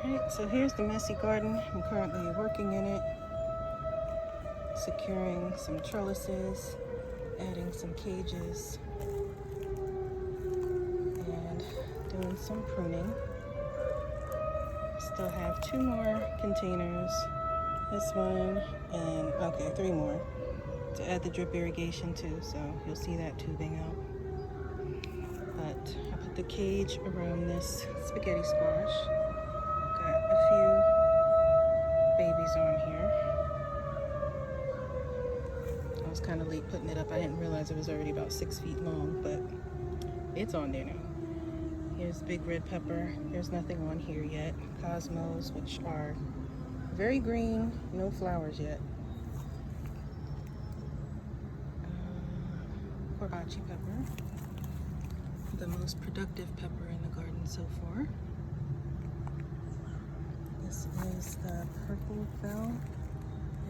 Alright, so here's the messy garden. I'm currently working in it, securing some trellises, adding some cages, and doing some pruning. Still have 2 more containers, this one, and okay, 3 more to add the drip irrigation to, so you'll see that tubing out. But I put the cage around this spaghetti squash. Got a few babies on here. I was kind of late putting it up. I didn't realize it was already about 6 feet long, but it's on there now. Here's big red pepper. There's nothing on here yet. Cosmos, which are very green, no flowers yet. Korachi pepper, the most productive pepper in the garden so far. This is the purple bell,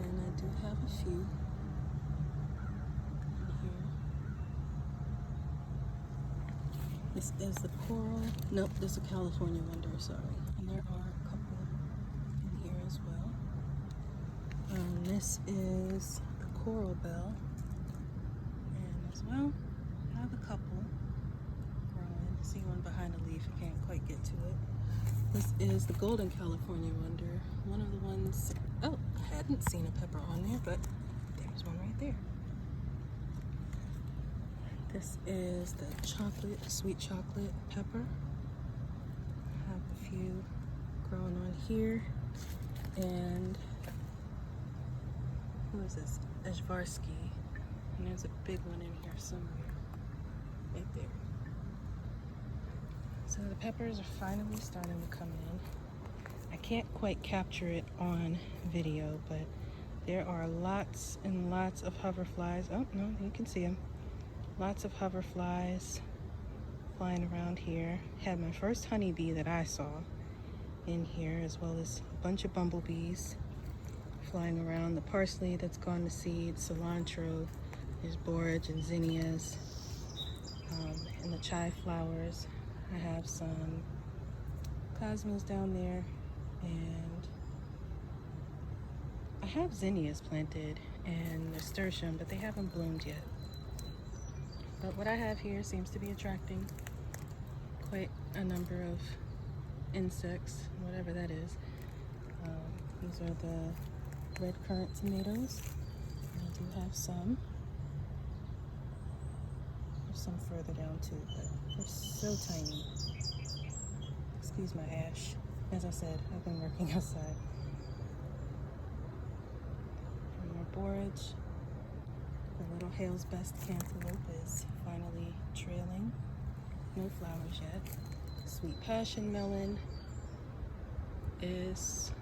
and I do have a few in here. This is the coral. Nope, this is a California wonder, sorry. And there are a couple in here as well. This is the coral bell. And as well, I have a couple growing. See one behind a leaf, I can't quite get to it. This is the golden California wonder. One of the ones, oh, I hadn't seen a pepper on there, but there's one right there. This is the chocolate, sweet chocolate pepper. I have a few growing on here. And who is this? Eshvarsky. And there's a big one in here somewhere. Right there. So the peppers are finally starting to come in. I can't quite capture it on video, but there are lots and lots of hoverflies. Oh, no, you can see them. Lots of hoverflies flying around here. Had my first honeybee that I saw in here, as well as a bunch of bumblebees flying around. The parsley that's gone to seed, cilantro, there's borage and zinnias, and the chai flowers. I have some cosmos down there, and I have zinnias planted and nasturtium, but they haven't bloomed yet. But what I have here seems to be attracting quite a number of insects, whatever that is. These are the red currant tomatoes. I do have some. There's some further down too, but they're so tiny. Excuse my ash. As I said, I've been working outside. More borage. The little Hale's Best cantaloupe is finally trailing. No flowers yet. Sweet passion melon is,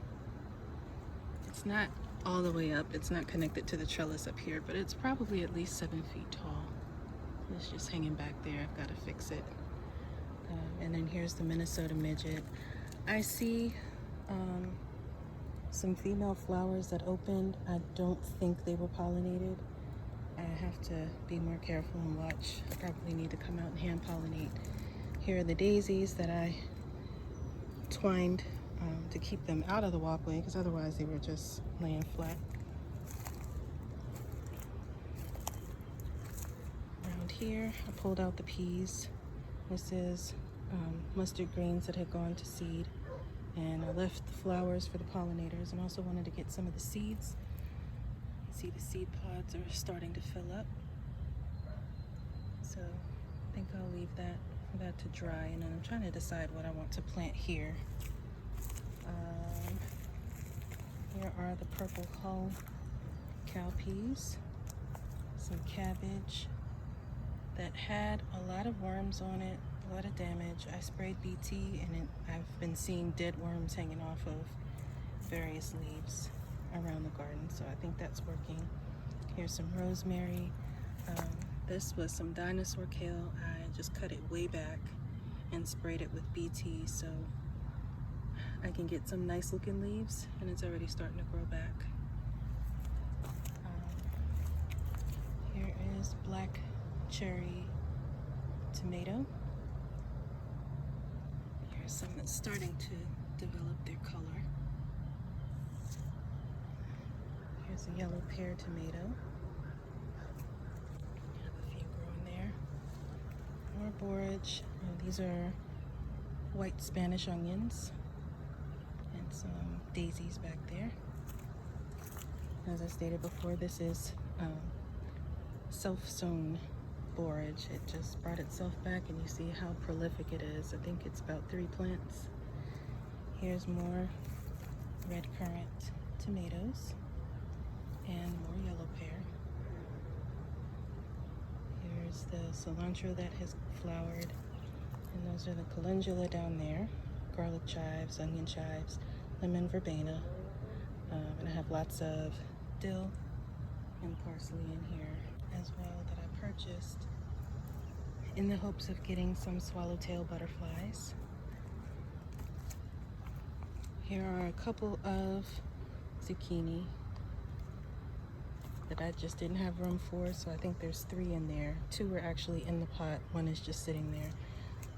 it's not all the way up. It's not connected to the trellis up here, but it's probably at least 7 feet tall. It's just hanging back there. I've got to fix it. And then here's the Minnesota midget. I see some female flowers that opened. I don't think they were pollinated. I have to be more careful and watch. I probably need to come out and hand pollinate. Here are the daisies that I twined to keep them out of the walkway, because otherwise they were just laying flat. Around here, I pulled out the peas. This is mustard greens that had gone to seed, and I left the flowers for the pollinators, and also wanted to get some of the seeds. See, the seed pods are starting to fill up, so I think I'll leave that for that to dry, and then I'm trying to decide what I want to plant here. Here are the purple hull cowpeas, some cabbage that had a lot of worms on it, a lot of damage. I sprayed BT, and I've been seeing dead worms hanging off of various leaves around the garden, so I think that's working. Here's some rosemary. This was some dinosaur kale. I just cut it way back and sprayed it with BT, so I can get some nice looking leaves, and it's already starting to grow back. Here is black cherry tomato. Here's some that's starting to develop their color. Here's a yellow pear tomato. Have a few growing there. More borage. These are white Spanish onions and some daisies back there. As I stated before, this is self-sown borage. It just brought itself back, and you see how prolific it is. I think it's about 3 plants. Here's more red currant tomatoes and more yellow pear. Here's the cilantro that has flowered, and those are the calendula down there, garlic chives, onion chives, lemon verbena, and I have lots of dill and parsley in here as well that I purchased in the hopes of getting some swallowtail butterflies. Here are a couple of zucchini that I just didn't have room for, so I think there's 3 in there. 2 are actually in the pot, 1 is just sitting there.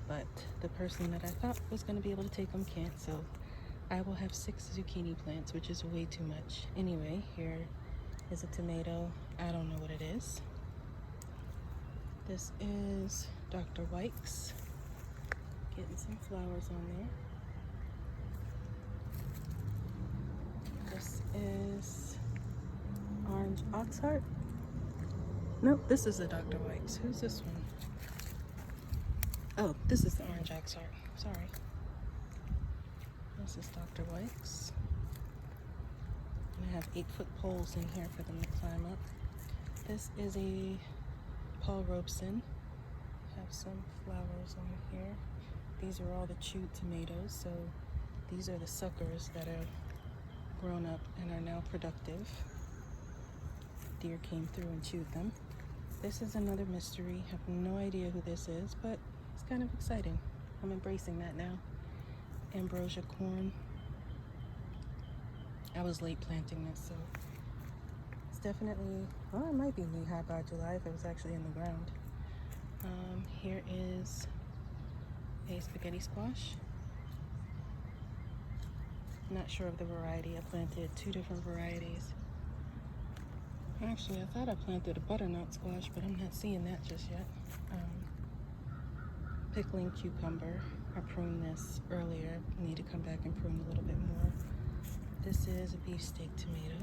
But the person that I thought was going to be able to take them can't, so I will have 6 zucchini plants, which is way too much. Anyway, here is a tomato. I don't know what it is. This is Dr. Wykes. Getting some flowers on there. This is orange oxheart. Nope, this is a Dr. Wykes. Who's this one? Oh, this is the orange oxheart. Sorry. This is Dr. Wykes. And I have 8-foot poles in here for them to climb up. This is a Paul Robeson. Have some flowers on here. These are all the chewed tomatoes, so these are the suckers that are grown up and are now productive. Deer came through and chewed them. This is another mystery. Have no idea who this is, but it's kind of exciting. I'm embracing that now. Ambrosia corn. I was late planting this, so it's definitely, well, it might be knee-high by July if it was actually in the ground. Here is a spaghetti squash. Not sure of the variety. I planted 2 different varieties. Actually, I thought I planted a butternut squash, but I'm not seeing that just yet. Pickling cucumber. I pruned this earlier. I need to come back and prune a little bit more. This is a beefsteak tomato.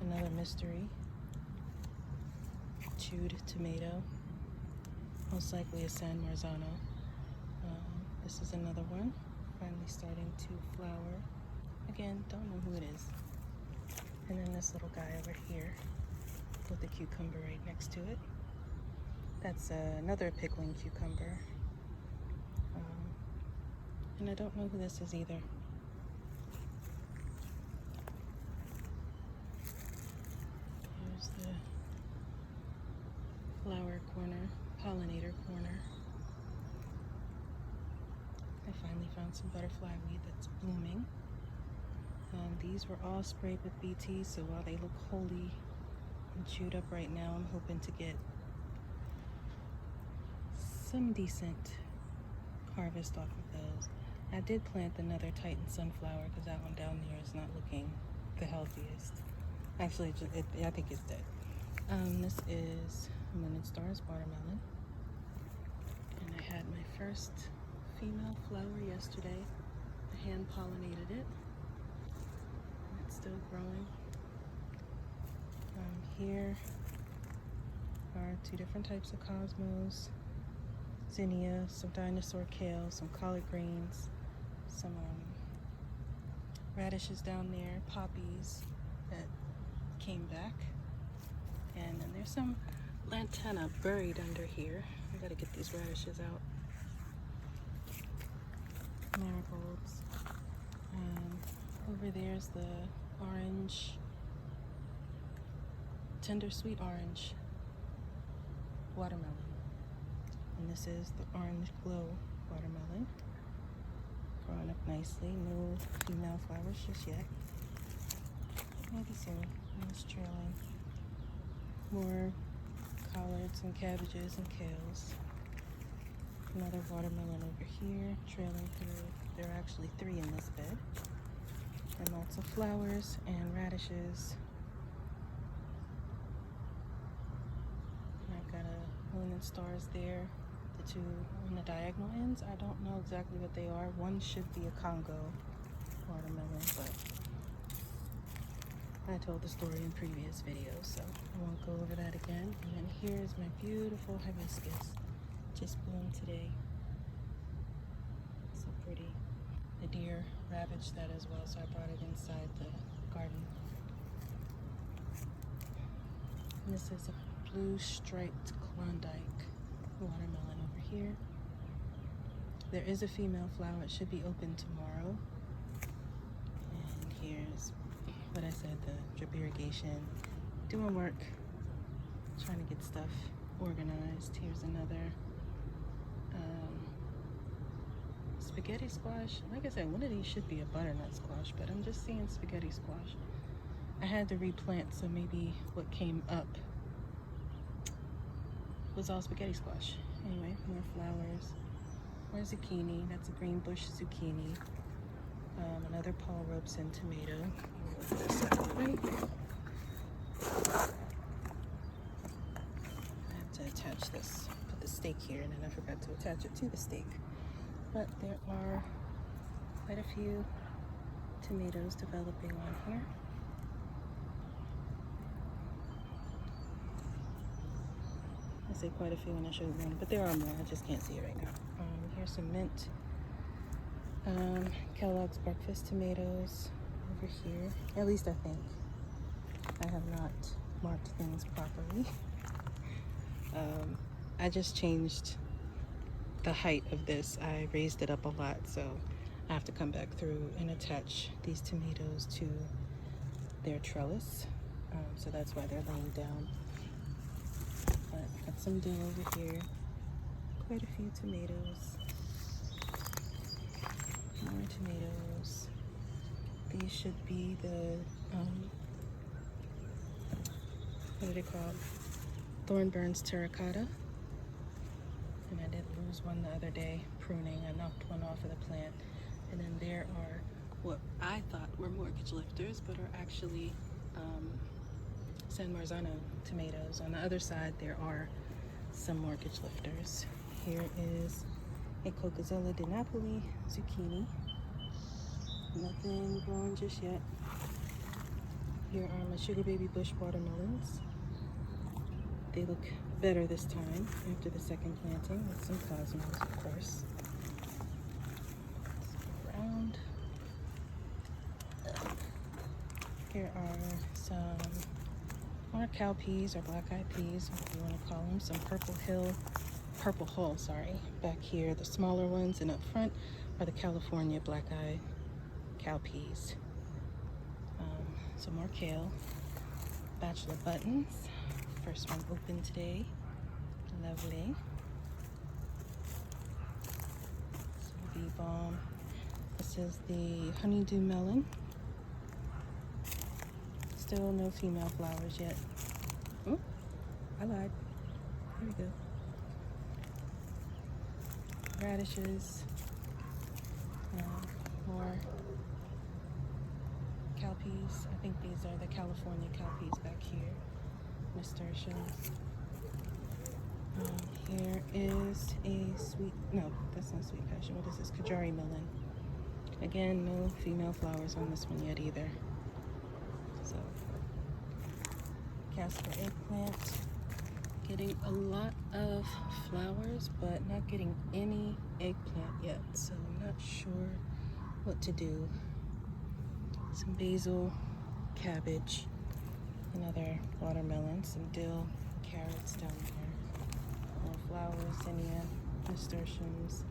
Another mystery. Chewed tomato. Most likely a San Marzano. This is another one. Finally starting to flower. Again, don't know who it is. And then this little guy over here with the cucumber right next to it. That's another pickling cucumber. And I don't know who this is either. Here's the flower corner, pollinator corner. I finally found some butterfly weed that's blooming. These were all sprayed with BT, so while they look holy and chewed up right now, I'm hoping to get some decent harvest off of those. I did plant another Titan sunflower because that one down there is not looking the healthiest. Actually, I think it's dead. This is Moon and Stars watermelon. And I had my first female flower yesterday. I hand pollinated it. And it's still growing. Here are 2 different types of cosmos. Zinnia, some dinosaur kale, some collard greens, some radishes down there, poppies that came back, and then there's some lantana buried under here. I gotta get these radishes out. Marigolds. Over there's the orange, tender sweet orange watermelon. And this is the orange glow watermelon. Growing up nicely. No female flowers just yet. Maybe soon. And it's trailing. More collards and cabbages and kales. Another watermelon over here, trailing through. There are actually 3 in this bed. And lots of flowers and radishes. And I've got a moon and stars there. The 2 on the diagonal ends, I don't know exactly what they are. One should be a Congo watermelon, but I told the story in previous videos, so I won't go over that again. And then here's my beautiful hibiscus. Just bloomed today. So pretty. The deer ravaged that as well, so I brought it inside the garden. And this is a blue striped Klondike watermelon over here. There is a female flower. It should be open tomorrow. And here's what I said, the drip irrigation. Doing work, trying to get stuff organized. Here's another spaghetti squash. Like I said, one of these should be a butternut squash, but I'm just seeing spaghetti squash. I had to replant, so maybe what came up was all spaghetti squash. Anyway, more flowers. More zucchini. That's a green bush zucchini. Another Paul Robeson tomato. This out, right? I have to attach this. Put the stake here, and then I forgot to attach it to the stake. But there are quite a few tomatoes developing on here. I say quite a few when I show one, but there are more. I just can't see it right now. Here's some mint. Kellogg's breakfast tomatoes over here. At least I think. I have not marked things properly. I just changed the height of this. I raised it up a lot, so I have to come back through and attach these tomatoes to their trellis. So that's why they're laying down. But got some dill over here. Quite a few tomatoes. More tomatoes. These should be the, what are they called? Thornburns terracotta. And I did lose one the other day, pruning. I knocked one off of the plant. And then there are what I thought were mortgage lifters, but are actually San Marzano tomatoes. On the other side, there are some mortgage lifters. Here is a Cocozella di Napoli zucchini. Nothing growing just yet. Here are my Sugar Baby Bush watermelons. They look better this time after the second planting with some cosmos, of course. Around. Here are some more cowpeas or black-eyed peas, what you want to call them. Some Purple Hull, back here. The smaller ones, and up front are the California black-eyed cowpeas. Some more kale. Bachelor buttons. First one open today. Lovely. Some bee balm. This is the honeydew melon. Still no female flowers yet. Oh, I lied. Here we go. Radishes. More cowpeas. I think these are the California cowpeas back here. Nasturtiums. Here is a no, that's not sweet passion. What is this? Kajari melon. Again, no female flowers on this one yet either. So, Casper eggplant. Getting a lot of flowers, but not getting any eggplant yet. So I'm not sure what to do. Some basil, cabbage, another watermelon, some dill, carrots down there. More flowers, zinnia, nasturtiums,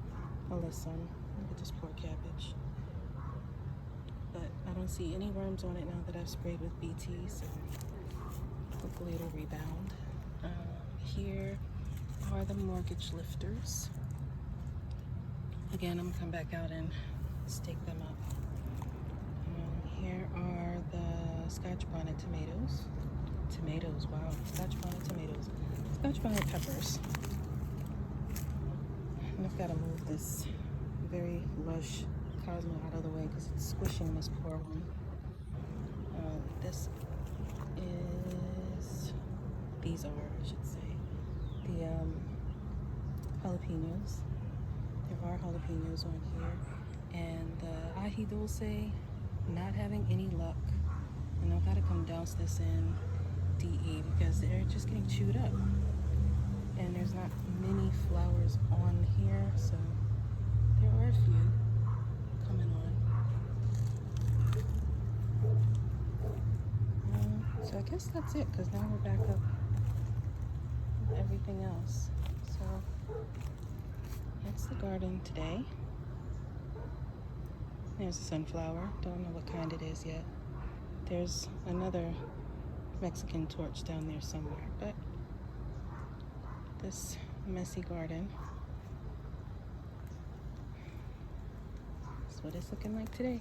alyssum. Look at this poor cabbage. But I don't see any worms on it now that I've sprayed with BT, so hopefully it'll rebound. Here are the mortgage lifters. Again, I'm gonna come back out and stake them up. Here are the Scotch bonnet tomatoes. Tomatoes, wow, Scotch bonnet tomatoes. Scotch bonnet peppers. And I've got to move this very lush cosmo out of the way because it's squishing this poor one. This is, these are, I should say, the jalapenos. There are jalapenos on here. And the ají dulce, not having any luck. And I've got to come douse this in DE because they're just getting chewed up. And there's not many flowers on here, so there are a few coming on. So I guess that's it, because now we're back up with everything else. So that's the garden today. There's a sunflower. Don't know what kind it is yet. There's another Mexican torch down there somewhere, but this messy garden is what it's looking like today.